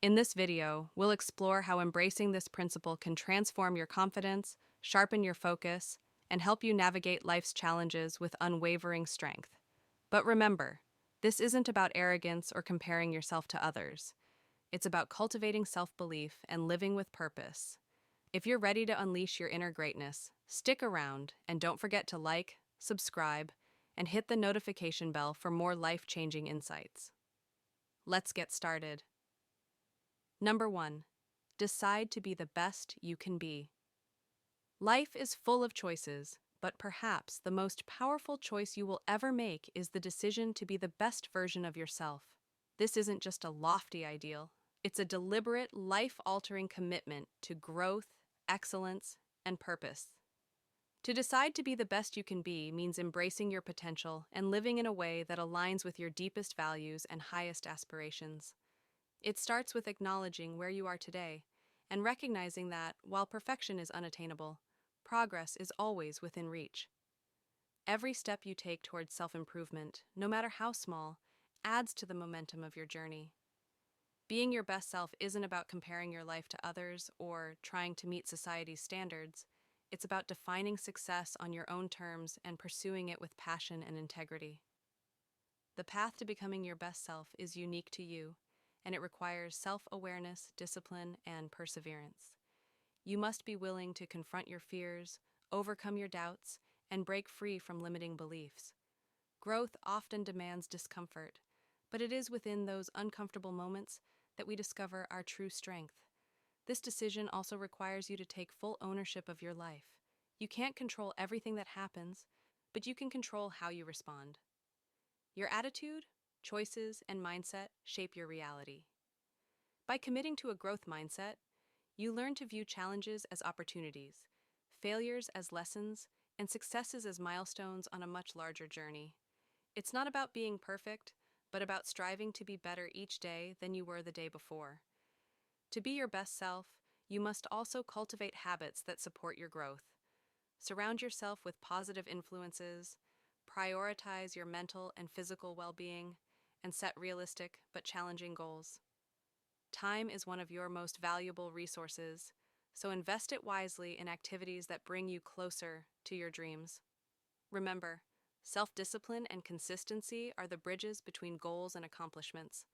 In this video, we'll explore how embracing this principle can transform your confidence, sharpen your focus, and help you navigate life's challenges with unwavering strength. But remember, this isn't about arrogance or comparing yourself to others. It's about cultivating self-belief and living with purpose. If you're ready to unleash your inner greatness, stick around and don't forget to like, subscribe, and hit the notification bell for more life-changing insights. Let's get started. Number 1. Decide to be the best you can be. Life is full of choices, but perhaps the most powerful choice you will ever make is the decision to be the best version of yourself. This isn't just a lofty ideal, it's a deliberate, life-altering commitment to growth, excellence, and purpose. To decide to be the best you can be means embracing your potential and living in a way that aligns with your deepest values and highest aspirations. It starts with acknowledging where you are today and recognizing that, while perfection is unattainable, progress is always within reach. Every step you take towards self-improvement, no matter how small, adds to the momentum of your journey. Being your best self isn't about comparing your life to others or trying to meet society's standards. It's about defining success on your own terms and pursuing it with passion and integrity. The path to becoming your best self is unique to you, and it requires self-awareness, discipline, and perseverance. You must be willing to confront your fears, overcome your doubts, and break free from limiting beliefs. Growth often demands discomfort, but it is within those uncomfortable moments that we discover our true strength. This decision also requires you to take full ownership of your life. You can't control everything that happens, but you can control how you respond. Your attitude, choices, and mindset shape your reality. By committing to a growth mindset, you learn to view challenges as opportunities, failures as lessons, and successes as milestones on a much larger journey. It's not about being perfect, but about striving to be better each day than you were the day before. To be your best self, you must also cultivate habits that support your growth. Surround yourself with positive influences, prioritize your mental and physical well-being, and set realistic but challenging goals. Time is one of your most valuable resources, so invest it wisely in activities that bring you closer to your dreams. Remember, self-discipline and consistency are the bridges between goals and accomplishments.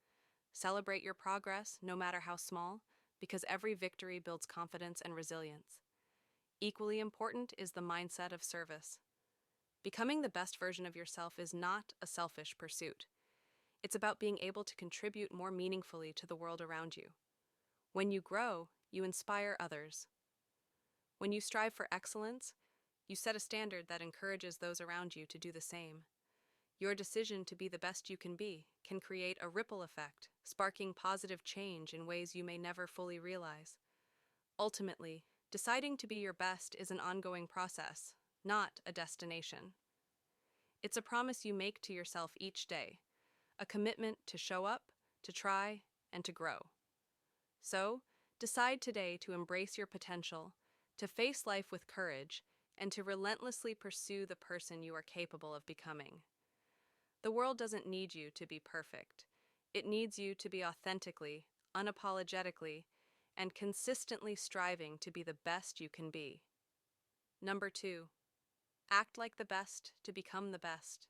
Celebrate your progress, no matter how small, because every victory builds confidence and resilience. Equally important is the mindset of service. Becoming the best version of yourself is not a selfish pursuit. It's about being able to contribute more meaningfully to the world around you. When you grow, you inspire others. When you strive for excellence, you set a standard that encourages those around you to do the same. Your decision to be the best you can be can create a ripple effect, sparking positive change in ways you may never fully realize. Ultimately, deciding to be your best is an ongoing process, not a destination. It's a promise you make to yourself each day, a commitment to show up, to try, and to grow. So, decide today to embrace your potential, to face life with courage, and to relentlessly pursue the person you are capable of becoming. The world doesn't need you to be perfect. It needs you to be authentically, unapologetically, and consistently striving to be the best you can be. Number 2. Act like the best to become the best.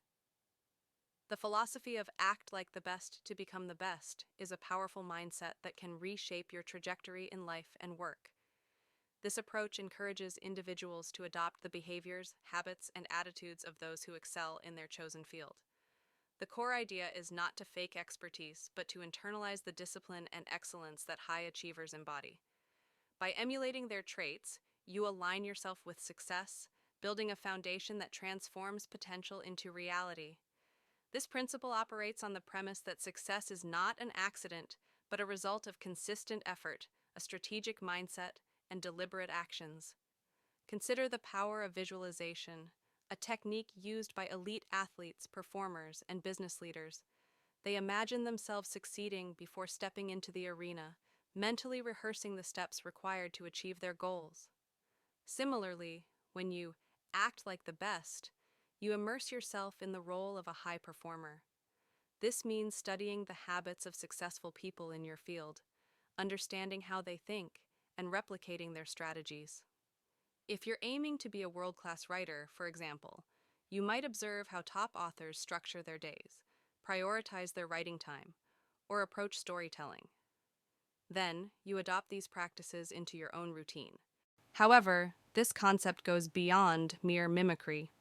The philosophy of act like the best to become the best is a powerful mindset that can reshape your trajectory in life and work. This approach encourages individuals to adopt the behaviors, habits, and attitudes of those who excel in their chosen field. The core idea is not to fake expertise, but to internalize the discipline and excellence that high achievers embody. By emulating their traits, you align yourself with success, building a foundation that transforms potential into reality. This principle operates on the premise that success is not an accident, but a result of consistent effort, a strategic mindset, and deliberate actions. Consider the power of visualization, a technique used by elite athletes, performers, and business leaders. They imagine themselves succeeding before stepping into the arena, mentally rehearsing the steps required to achieve their goals. Similarly, when you act like the best, you immerse yourself in the role of a high performer. This means studying the habits of successful people in your field, understanding how they think, and replicating their strategies. If you're aiming to be a world-class writer, for example, you might observe how top authors structure their days, prioritize their writing time, or approach storytelling. Then, you adopt these practices into your own routine. However, this concept goes beyond mere mimicry.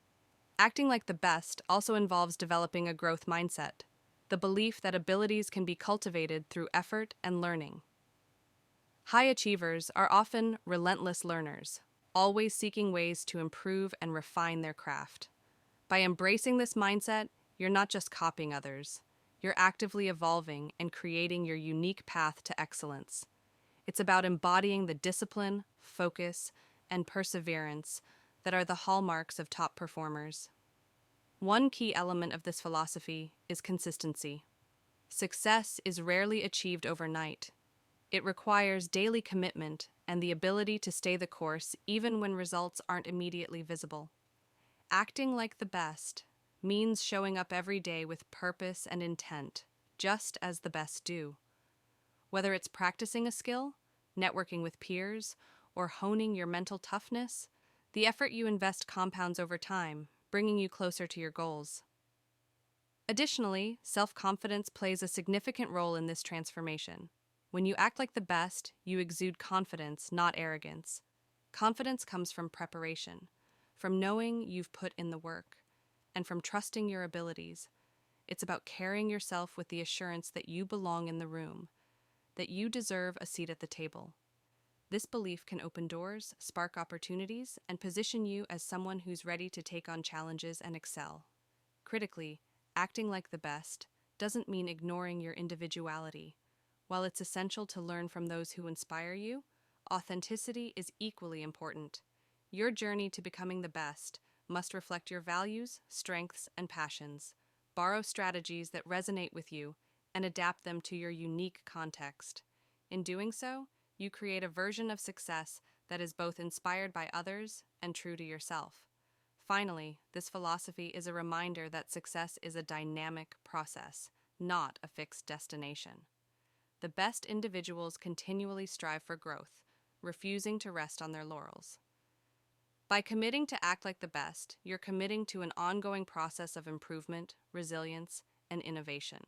Acting like the best also involves developing a growth mindset, the belief that abilities can be cultivated through effort and learning. High achievers are often relentless learners, always seeking ways to improve and refine their craft. By embracing this mindset, you're not just copying others, you're actively evolving and creating your unique path to excellence. It's about embodying the discipline, focus, and perseverance that are the hallmarks of top performers. One key element of this philosophy is consistency. Success is rarely achieved overnight. It requires daily commitment and the ability to stay the course even when results aren't immediately visible. Acting like the best means showing up every day with purpose and intent, just as the best do. Whether it's practicing a skill, networking with peers, or honing your mental toughness, the effort you invest compounds over time, bringing you closer to your goals. Additionally, self-confidence plays a significant role in this transformation. When you act like the best, you exude confidence, not arrogance. Confidence comes from preparation, from knowing you've put in the work, and from trusting your abilities. It's about carrying yourself with the assurance that you belong in the room, that you deserve a seat at the table. This belief can open doors, spark opportunities, and position you as someone who's ready to take on challenges and excel. Critically, acting like the best doesn't mean ignoring your individuality. While it's essential to learn from those who inspire you, authenticity is equally important. Your journey to becoming the best must reflect your values, strengths, and passions. Borrow strategies that resonate with you and adapt them to your unique context. In doing so, you create a version of success that is both inspired by others and true to yourself. Finally, this philosophy is a reminder that success is a dynamic process, not a fixed destination. The best individuals continually strive for growth, refusing to rest on their laurels. By committing to act like the best, you're committing to an ongoing process of improvement, resilience, and innovation.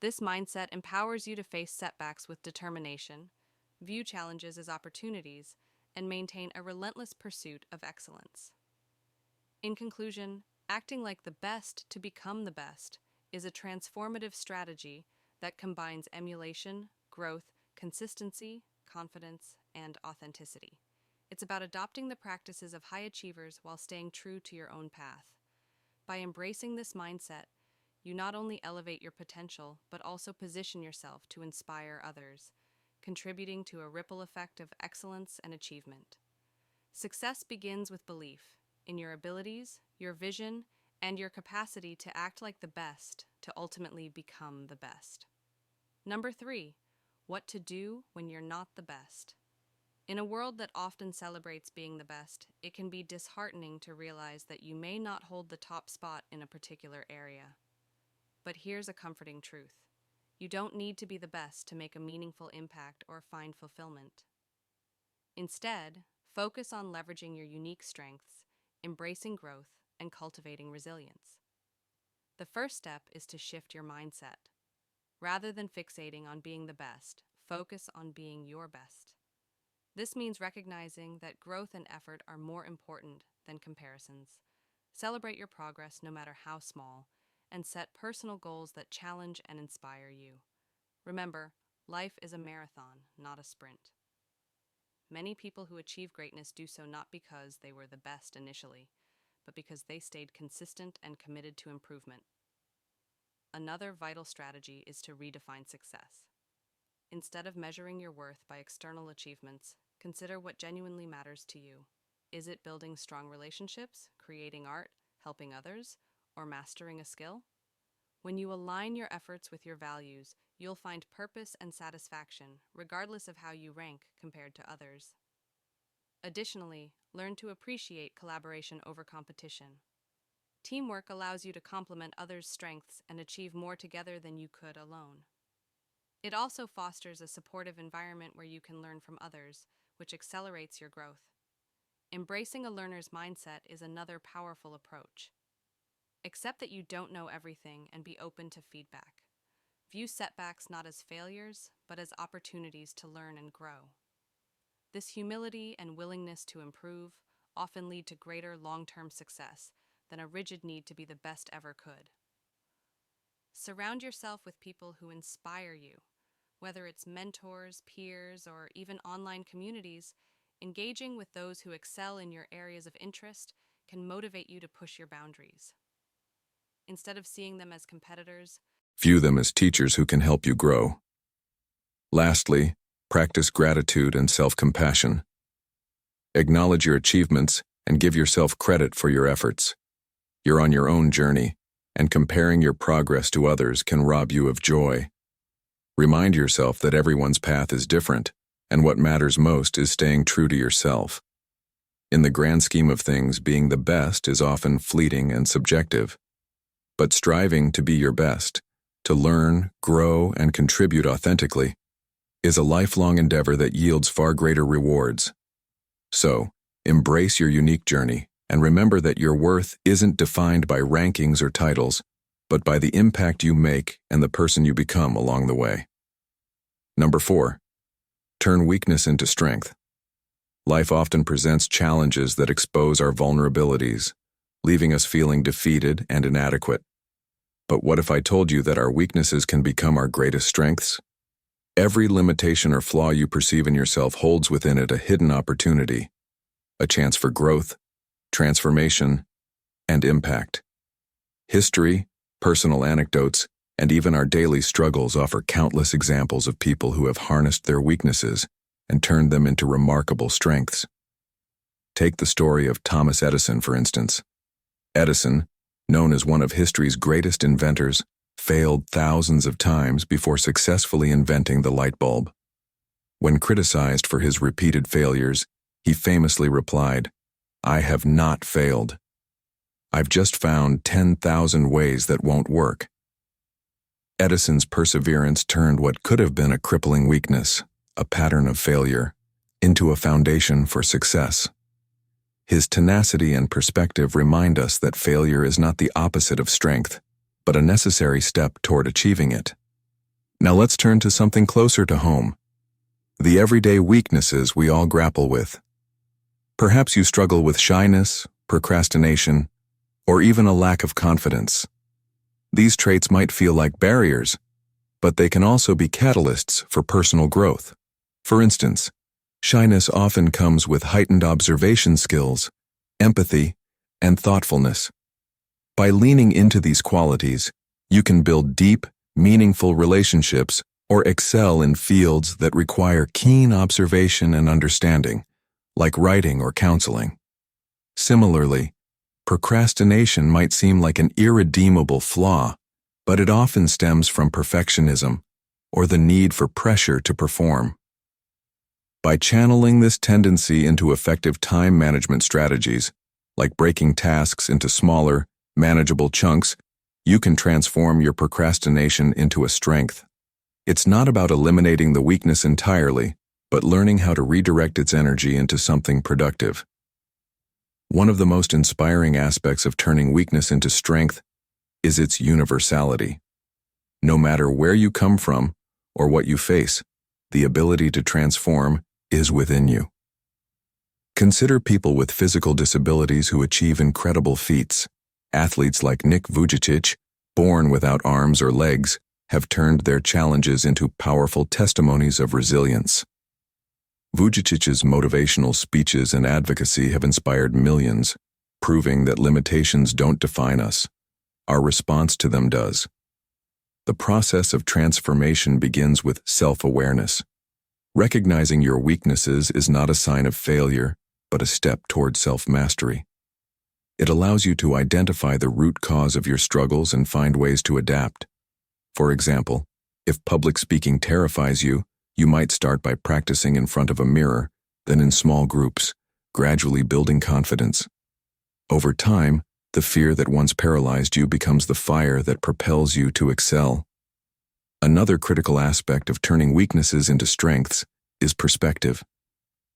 This mindset empowers you to face setbacks with determination, view challenges as opportunities, and maintain a relentless pursuit of excellence. In conclusion, acting like the best to become the best is a transformative strategy that combines emulation, growth, consistency, confidence, and authenticity. It's about adopting the practices of high achievers while staying true to your own path. By embracing this mindset, you not only elevate your potential, but also position yourself to inspire others, contributing to a ripple effect of excellence and achievement. Success begins with belief in your abilities, your vision, and your capacity to act like the best to ultimately become the best. Number 3, what to do when you're not the best. In a world that often celebrates being the best, it can be disheartening to realize that you may not hold the top spot in a particular area. But here's a comforting truth. You don't need to be the best to make a meaningful impact or find fulfillment. Instead, focus on leveraging your unique strengths, embracing growth, and cultivating resilience. The first step is to shift your mindset. Rather than fixating on being the best, focus on being your best. This means recognizing that growth and effort are more important than comparisons. Celebrate your progress no matter how small, and set personal goals that challenge and inspire you. Remember, life is a marathon, not a sprint. Many people who achieve greatness do so not because they were the best initially, but because they stayed consistent and committed to improvement. Another vital strategy is to redefine success. Instead of measuring your worth by external achievements, consider what genuinely matters to you. Is it building strong relationships, creating art, helping others, or mastering a skill? When you align your efforts with your values, you'll find purpose and satisfaction, regardless of how you rank compared to others. Additionally, learn to appreciate collaboration over competition. Teamwork allows you to complement others' strengths and achieve more together than you could alone. It also fosters a supportive environment where you can learn from others, which accelerates your growth. Embracing a learner's mindset is another powerful approach. Accept that you don't know everything and be open to feedback. View setbacks not as failures, but as opportunities to learn and grow. This humility and willingness to improve often lead to greater long-term success than a rigid need to be the best ever could. Surround yourself with people who inspire you. Whether it's mentors, peers, or even online communities, engaging with those who excel in your areas of interest can motivate you to push your boundaries. Instead of seeing them as competitors, view them as teachers who can help you grow. Lastly, practice gratitude and self-compassion. Acknowledge your achievements and give yourself credit for your efforts. You're on your own journey, and comparing your progress to others can rob you of joy. Remind yourself that everyone's path is different, and what matters most is staying true to yourself. In the grand scheme of things, being the best is often fleeting and subjective. But striving to be your best, to learn, grow, and contribute authentically, is a lifelong endeavor that yields far greater rewards. So, embrace your unique journey, and remember that your worth isn't defined by rankings or titles, but by the impact you make and the person you become along the way. Number 4. Turn weakness into strength. Life often presents challenges that expose our vulnerabilities, leaving us feeling defeated and inadequate. But what if I told you that our weaknesses can become our greatest strengths? Every limitation or flaw you perceive in yourself holds within it a hidden opportunity, a chance for growth, transformation, and impact. History, personal anecdotes, and even our daily struggles offer countless examples of people who have harnessed their weaknesses and turned them into remarkable strengths. Take the story of Thomas Edison, for instance. Edison, known as one of history's greatest inventors, failed thousands of times before successfully inventing the light bulb. When criticized for his repeated failures, he famously replied, "I have not failed. I've just found 10,000 ways that won't work." Edison's perseverance turned what could have been a crippling weakness, a pattern of failure, into a foundation for success. His tenacity and perspective remind us that failure is not the opposite of strength, but a necessary step toward achieving it. Now let's turn to something closer to home: the everyday weaknesses we all grapple with. Perhaps you struggle with shyness, procrastination, or even a lack of confidence. These traits might feel like barriers, but they can also be catalysts for personal growth. For instance, shyness often comes with heightened observation skills, empathy, and thoughtfulness. By leaning into these qualities, you can build deep, meaningful relationships or excel in fields that require keen observation and understanding, like writing or counseling. Similarly, procrastination might seem like an irredeemable flaw, but it often stems from perfectionism or the need for pressure to perform. By channeling this tendency into effective time management strategies, like breaking tasks into smaller, manageable chunks, you can transform your procrastination into a strength. It's not about eliminating the weakness entirely, but learning how to redirect its energy into something productive. One of the most inspiring aspects of turning weakness into strength is its universality. No matter where you come from or what you face, the ability to transform is within you. Consider people with physical disabilities who achieve incredible feats. Athletes like Nick Vujicic, born without arms or legs, have turned their challenges into powerful testimonies of resilience. Vujicic's motivational speeches and advocacy have inspired millions, proving that limitations don't define us. Our response to them does. The process of transformation begins with self-awareness. Recognizing your weaknesses is not a sign of failure, but a step toward self-mastery. It allows you to identify the root cause of your struggles and find ways to adapt. For example, if public speaking terrifies you, you might start by practicing in front of a mirror, then in small groups, gradually building confidence. Over time, the fear that once paralyzed you becomes the fire that propels you to excel. Another critical aspect of turning weaknesses into strengths is perspective.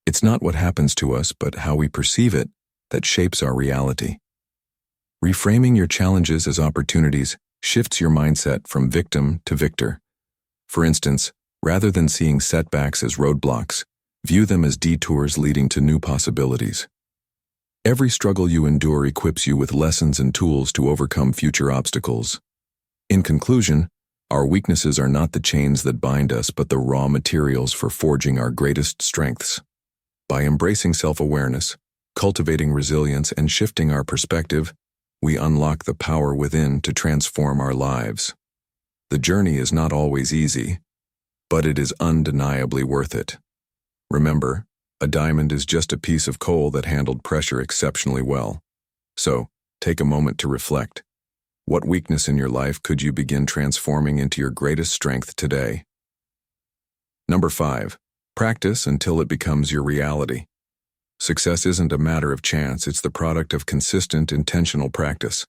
It's not what happens to us, but how we perceive it that shapes our reality. Reframing your challenges as opportunities shifts your mindset from victim to victor. For instance, rather than seeing setbacks as roadblocks, view them as detours leading to new possibilities. Every struggle you endure equips you with lessons and tools to overcome future obstacles. In conclusion, our weaknesses are not the chains that bind us, but the raw materials for forging our greatest strengths. By embracing self-awareness, cultivating resilience, and shifting our perspective, we unlock the power within to transform our lives. The journey is not always easy, but it is undeniably worth it. Remember, a diamond is just a piece of coal that handled pressure exceptionally well. So, take a moment to reflect. What weakness in your life could you begin transforming into your greatest strength today? Number 5. Practice until it becomes your reality. Success isn't a matter of chance, it's the product of consistent, intentional practice.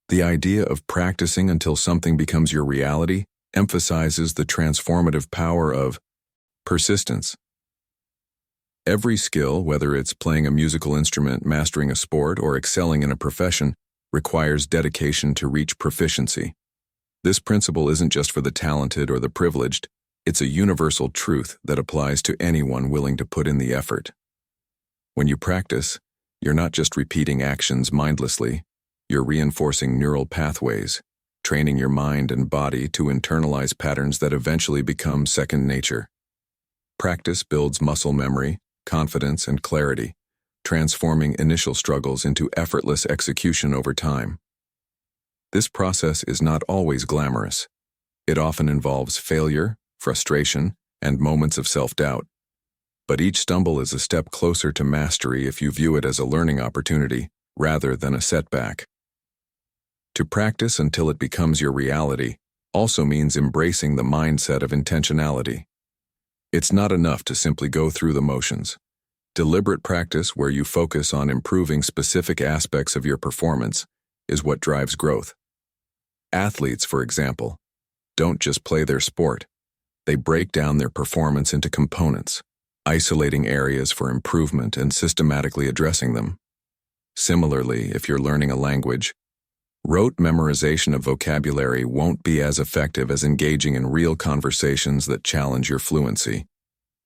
The idea of practicing until something becomes your reality emphasizes the transformative power of persistence. Every skill, whether it's playing a musical instrument, mastering a sport, or excelling in a profession, requires dedication to reach proficiency. This principle isn't just for the talented or the privileged, it's a universal truth that applies to anyone willing to put in the effort. When you practice, you're not just repeating actions mindlessly, you're reinforcing neural pathways, training your mind and body to internalize patterns that eventually become second nature. Practice builds muscle memory, confidence, and clarity, transforming initial struggles into effortless execution over time. This process is not always glamorous. It often involves failure, frustration, and moments of self-doubt. But each stumble is a step closer to mastery if you view it as a learning opportunity rather than a setback. To practice until it becomes your reality also means embracing the mindset of intentionality. It's not enough to simply go through the motions. Deliberate practice where you focus on improving specific aspects of your performance is what drives growth. Athletes, for example, don't just play their sport. They break down their performance into components, isolating areas for improvement and systematically addressing them. Similarly, if you're learning a language, rote memorization of vocabulary won't be as effective as engaging in real conversations that challenge your fluency.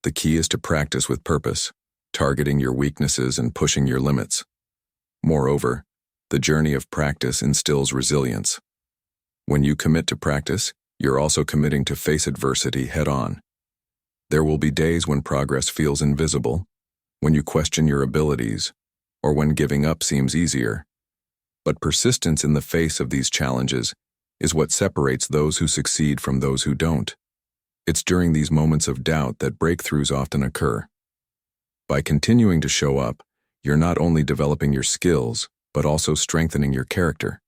The key is to practice with purpose, targeting your weaknesses and pushing your limits. Moreover, the journey of practice instills resilience. When you commit to practice, you're also committing to face adversity head-on. There will be days when progress feels invisible, when you question your abilities, or when giving up seems easier. But persistence in the face of these challenges is what separates those who succeed from those who don't. It's during these moments of doubt that breakthroughs often occur. By continuing to show up, you're not only developing your skills, but also strengthening your character.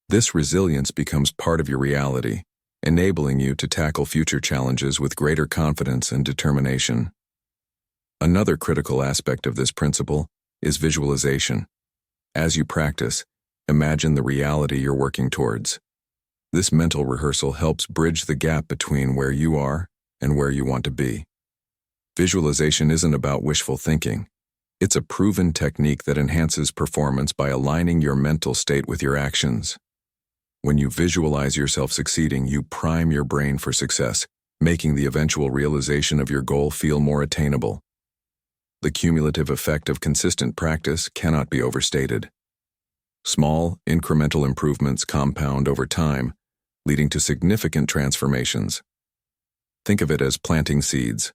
This resilience becomes part of your reality, enabling you to tackle future challenges with greater confidence and determination. Another critical aspect of this principle is visualization. As you practice, imagine the reality you're working towards. This mental rehearsal helps bridge the gap between where you are and where you want to be. Visualization isn't about wishful thinking. It's a proven technique that enhances performance by aligning your mental state with your actions. When you visualize yourself succeeding, you prime your brain for success, making the eventual realization of your goal feel more attainable. The cumulative effect of consistent practice cannot be overstated. Small, incremental improvements compound over time, leading to significant transformations. Think of it as planting seeds.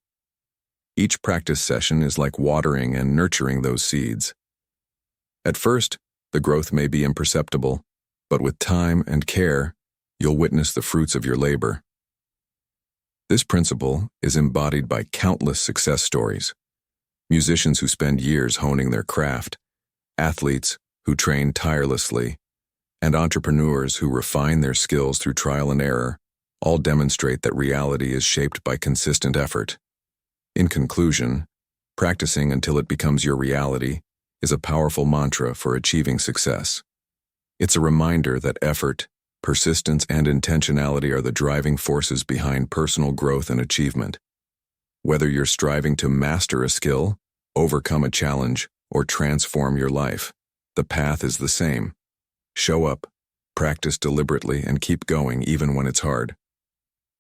Each practice session is like watering and nurturing those seeds. At first, the growth may be imperceptible, but with time and care, you'll witness the fruits of your labor. This principle is embodied by countless success stories. Musicians who spend years honing their craft, athletes who train tirelessly, and entrepreneurs who refine their skills through trial and error all demonstrate that reality is shaped by consistent effort. In conclusion, practicing until it becomes your reality is a powerful mantra for achieving success. It's a reminder that effort, Persistence and intentionality are the driving forces behind personal growth and achievement. Whether you're striving to master a skill, overcome a challenge, or transform your life, the path is the same. Show up, practice deliberately, and keep going even when it's hard.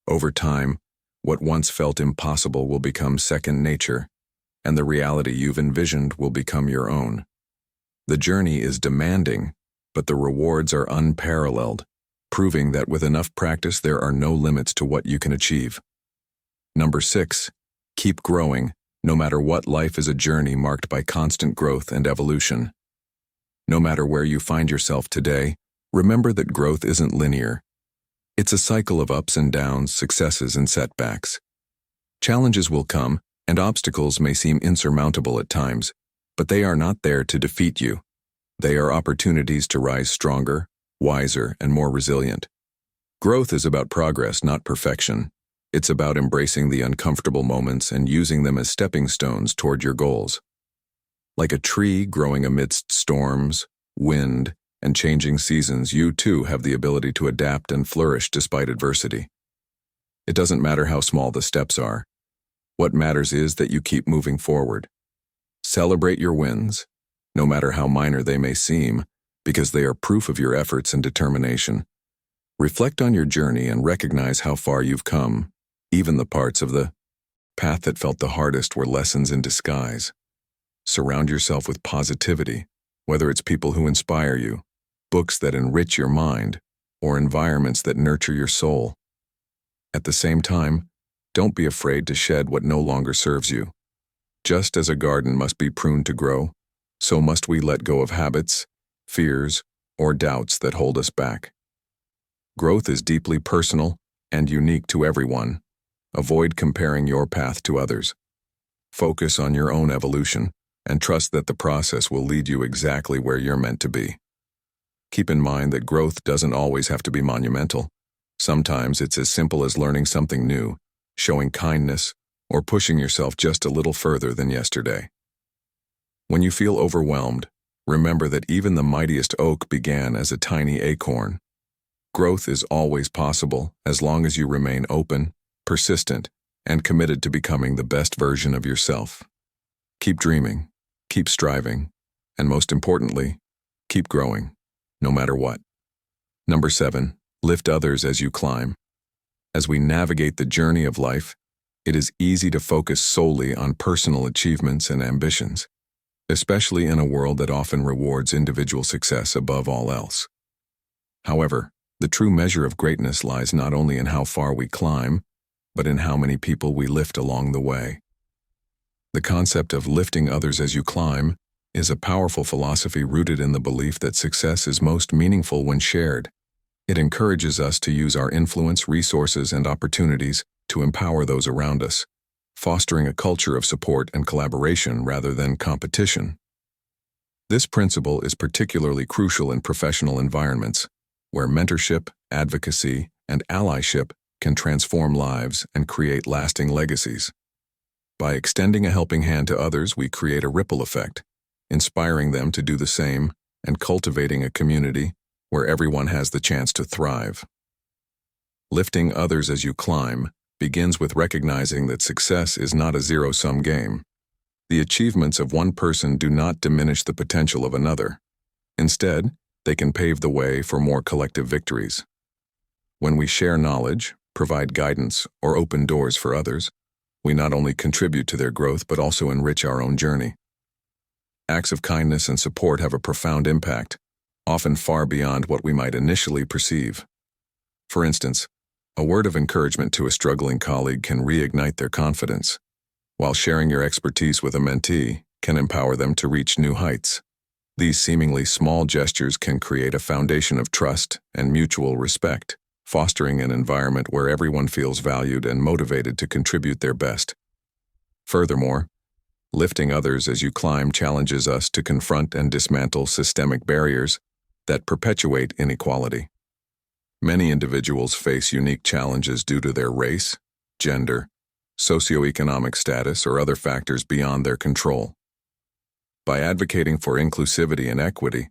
Over time, what once felt impossible will become second nature, and the reality you've envisioned will become your own. The journey is demanding, but the rewards are unparalleled, proving that with enough practice there are no limits to what you can achieve. Number 6. Keep growing. No matter what, life is a journey marked by constant growth and evolution. No matter where you find yourself today, remember that growth isn't linear. It's a cycle of ups and downs, successes and setbacks. Challenges will come, and obstacles may seem insurmountable at times, but they are not there to defeat you. They are opportunities to rise stronger, wiser, and more resilient. Growth is about progress, not perfection. It's about embracing the uncomfortable moments and using them as stepping stones toward your goals. Like a tree growing amidst storms, wind, and changing seasons, you too have the ability to adapt and flourish despite adversity. It doesn't matter how small the steps are. What matters is that you keep moving forward. Celebrate your wins, no matter how minor they may seem, because they are proof of your efforts and determination. Reflect on your journey and recognize how far you've come. Even the parts of the path that felt the hardest were lessons in disguise. Surround yourself with positivity, whether it's people who inspire you, books that enrich your mind, or environments that nurture your soul. At the same time, don't be afraid to shed what no longer serves you. Just as a garden must be pruned to grow, so must we let go of habits, fears, or doubts that hold us back. Growth is deeply personal and unique to everyone. Avoid comparing your path to others. Focus on your own evolution and trust that the process will lead you exactly where you're meant to be. Keep in mind that growth doesn't always have to be monumental. Sometimes it's as simple as learning something new, showing kindness, or pushing yourself just a little further than yesterday. When you feel overwhelmed, remember that even the mightiest oak began as a tiny acorn. Growth is always possible as long as you remain open, persistent, and committed to becoming the best version of yourself. Keep dreaming, keep striving, and most importantly, keep growing, no matter what. Number 7, lift others as you climb. As we navigate the journey of life, it is easy to focus solely on personal achievements and ambitions, especially in a world that often rewards individual success above all else. However, the true measure of greatness lies not only in how far we climb, but in how many people we lift along the way. The concept of lifting others as you climb is a powerful philosophy rooted in the belief that success is most meaningful when shared. It encourages us to use our influence, resources, and opportunities to empower those around us, fostering a culture of support and collaboration rather than competition. This principle is particularly crucial in professional environments, where mentorship, advocacy, and allyship can transform lives and create lasting legacies. By extending a helping hand to others, we create a ripple effect, inspiring them to do the same and cultivating a community where everyone has the chance to thrive. Lifting others as you climb begins with recognizing that success is not a zero-sum game. The achievements of one person do not diminish the potential of another. Instead, they can pave the way for more collective victories. When we share knowledge, provide guidance, or open doors for others, we not only contribute to their growth but also enrich our own journey. Acts of kindness and support have a profound impact, often far beyond what we might initially perceive. For instance, a word of encouragement to a struggling colleague can reignite their confidence, while sharing your expertise with a mentee can empower them to reach new heights. These seemingly small gestures can create a foundation of trust and mutual respect, fostering an environment where everyone feels valued and motivated to contribute their best. Furthermore, lifting others as you climb challenges us to confront and dismantle systemic barriers that perpetuate inequality. Many individuals face unique challenges due to their race, gender, socioeconomic status, or other factors beyond their control. By advocating for inclusivity and equity,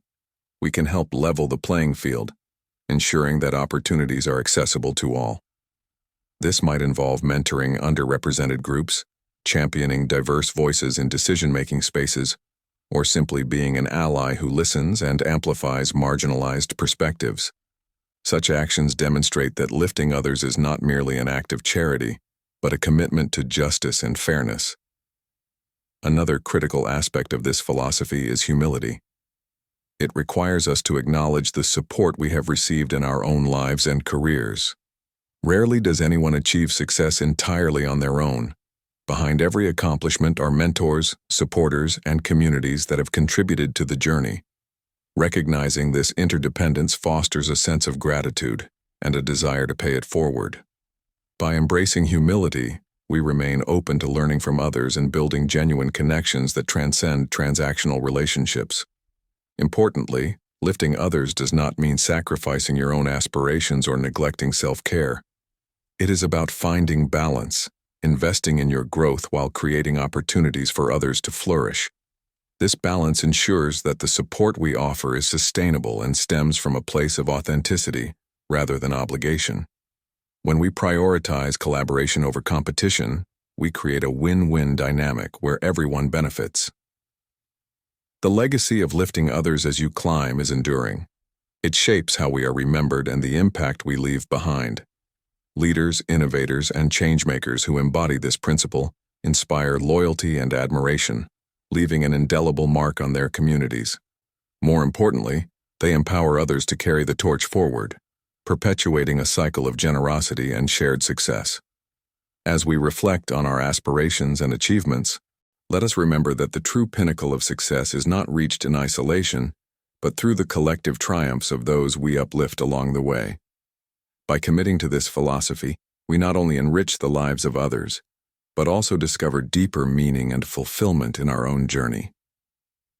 we can help level the playing field, ensuring that opportunities are accessible to all. This might involve mentoring underrepresented groups, championing diverse voices in decision-making spaces, or simply being an ally who listens and amplifies marginalized perspectives. Such actions demonstrate that lifting others is not merely an act of charity, but a commitment to justice and fairness. Another critical aspect of this philosophy is humility. It requires us to acknowledge the support we have received in our own lives and careers. Rarely does anyone achieve success entirely on their own. Behind every accomplishment are mentors, supporters, and communities that have contributed to the journey. Recognizing this interdependence fosters a sense of gratitude and a desire to pay it forward. By embracing humility, we remain open to learning from others and building genuine connections that transcend transactional relationships. Importantly, lifting others does not mean sacrificing your own aspirations or neglecting self-care. It is about finding balance, investing in your growth while creating opportunities for others to flourish. This balance ensures that the support we offer is sustainable and stems from a place of authenticity rather than obligation. When we prioritize collaboration over competition, we create a win-win dynamic where everyone benefits. The legacy of lifting others as you climb is enduring. It shapes how we are remembered and the impact we leave behind. Leaders, innovators, and changemakers who embody this principle inspire loyalty and admiration, leaving an indelible mark on their communities. More importantly, they empower others to carry the torch forward, perpetuating a cycle of generosity and shared success. As we reflect on our aspirations and achievements, let us remember that the true pinnacle of success is not reached in isolation, but through the collective triumphs of those we uplift along the way. By committing to this philosophy, we not only enrich the lives of others, but also discover deeper meaning and fulfillment in our own journey.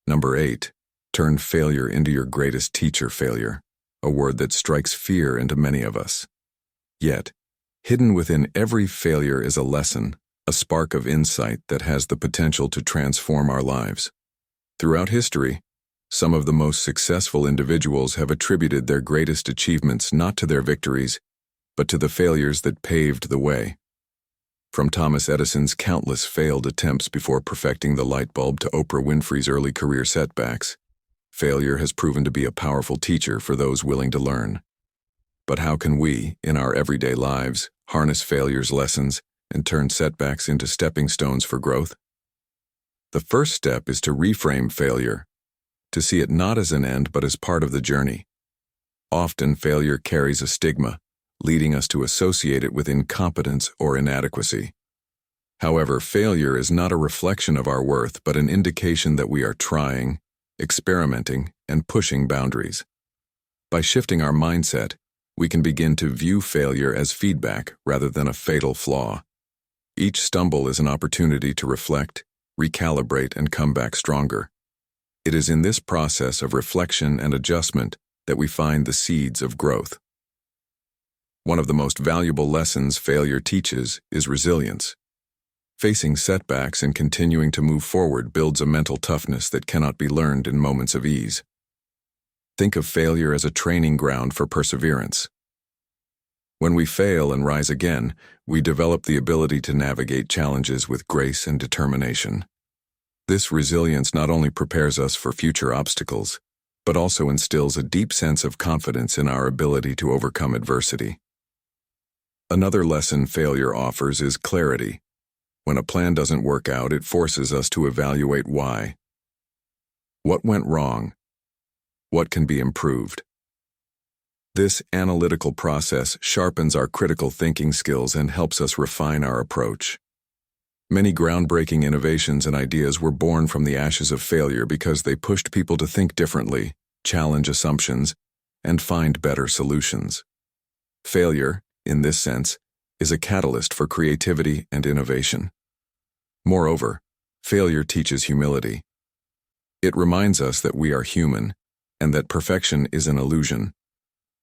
Number 8, turn failure into your greatest teacher. Failure, a word that strikes fear into many of us. Yet, hidden within every failure is a lesson, a spark of insight that has the potential to transform our lives. Throughout history, some of the most successful individuals have attributed their greatest achievements not to their victories, but to the failures that paved the way. From Thomas Edison's countless failed attempts before perfecting the light bulb to Oprah Winfrey's early career setbacks, failure has proven to be a powerful teacher for those willing to learn. But how can we, in our everyday lives, harness failure's lessons and turn setbacks into stepping stones for growth? The first step is to reframe failure, to see it not as an end but as part of the journey. Often failure carries a stigma, leading us to associate it with incompetence or inadequacy. However, failure is not a reflection of our worth but an indication that we are trying, experimenting, and pushing boundaries. By shifting our mindset, we can begin to view failure as feedback rather than a fatal flaw. Each stumble is an opportunity to reflect, recalibrate, and come back stronger. It is in this process of reflection and adjustment that we find the seeds of growth. One of the most valuable lessons failure teaches is resilience. Facing setbacks and continuing to move forward builds a mental toughness that cannot be learned in moments of ease. Think of failure as a training ground for perseverance. When we fail and rise again, we develop the ability to navigate challenges with grace and determination. This resilience not only prepares us for future obstacles, but also instills a deep sense of confidence in our ability to overcome adversity. Another lesson failure offers is clarity. When a plan doesn't work out, it forces us to evaluate why. What went wrong? What can be improved? This analytical process sharpens our critical thinking skills and helps us refine our approach. Many groundbreaking innovations and ideas were born from the ashes of failure because they pushed people to think differently, challenge assumptions, and find better solutions. Failure, in this sense, is a catalyst for creativity and innovation. Moreover, failure teaches humility. It reminds us that we are human and that perfection is an illusion.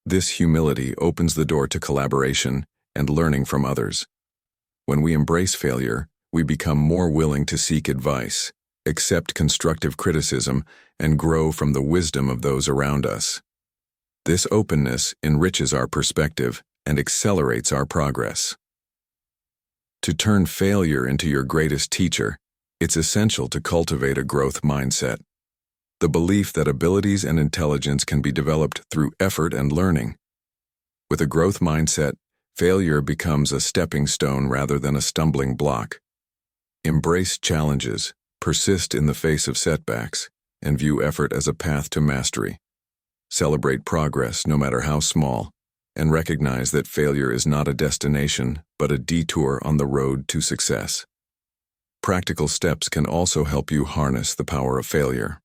This humility opens the door to collaboration and learning from others. When we embrace failure, we become more willing to seek advice, accept constructive criticism, and grow from the wisdom of those around us. This openness enriches our perspective and accelerates our progress. To turn failure into your greatest teacher, it's essential to cultivate a growth mindset. The belief that abilities and intelligence can be developed through effort and learning. With a growth mindset, failure becomes a stepping stone rather than a stumbling block. Embrace challenges, persist in the face of setbacks, and view effort as a path to mastery. Celebrate progress, no matter how small, and recognize that failure is not a destination, but a detour on the road to success. Practical steps can also help you harness the power of failure.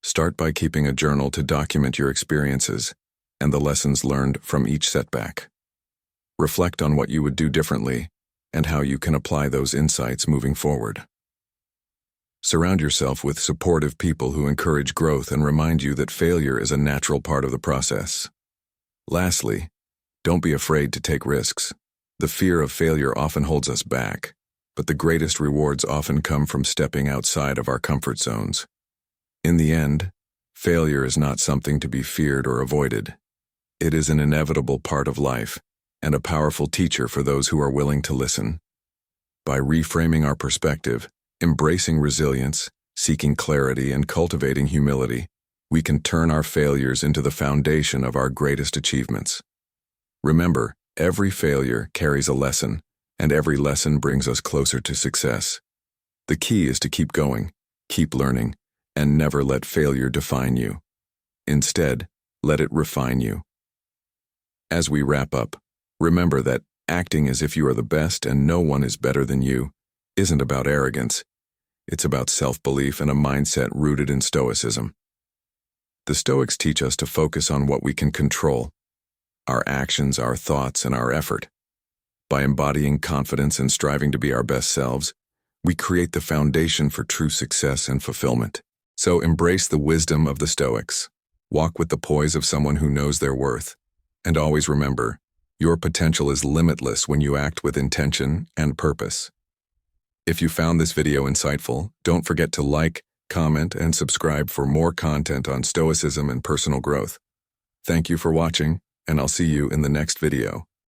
Start by keeping a journal to document your experiences and the lessons learned from each setback. Reflect on what you would do differently and how you can apply those insights moving forward. Surround yourself with supportive people who encourage growth and remind you that failure is a natural part of the process. Lastly, don't be afraid to take risks. The fear of failure often holds us back, but the greatest rewards often come from stepping outside of our comfort zones. In the end, failure is not something to be feared or avoided. It is an inevitable part of life and a powerful teacher for those who are willing to listen. By reframing our perspective, embracing resilience, seeking clarity, and cultivating humility, we can turn our failures into the foundation of our greatest achievements. Remember, every failure carries a lesson, and every lesson brings us closer to success. The key is to keep going, keep learning, and never let failure define you. Instead, let it refine you. As we wrap up, remember that acting as if you are the best and no one is better than you isn't about arrogance. It's about self-belief and a mindset rooted in Stoicism. The Stoics teach us to focus on what we can control: our actions, our thoughts, and our effort. By embodying confidence and striving to be our best selves, we create the foundation for true success and fulfillment. So embrace the wisdom of the Stoics. Walk with the poise of someone who knows their worth. And always remember, your potential is limitless when you act with intention and purpose. If you found this video insightful, don't forget to like, comment, and subscribe for more content on Stoicism and personal growth. Thank you for watching, and I'll see you in the next video.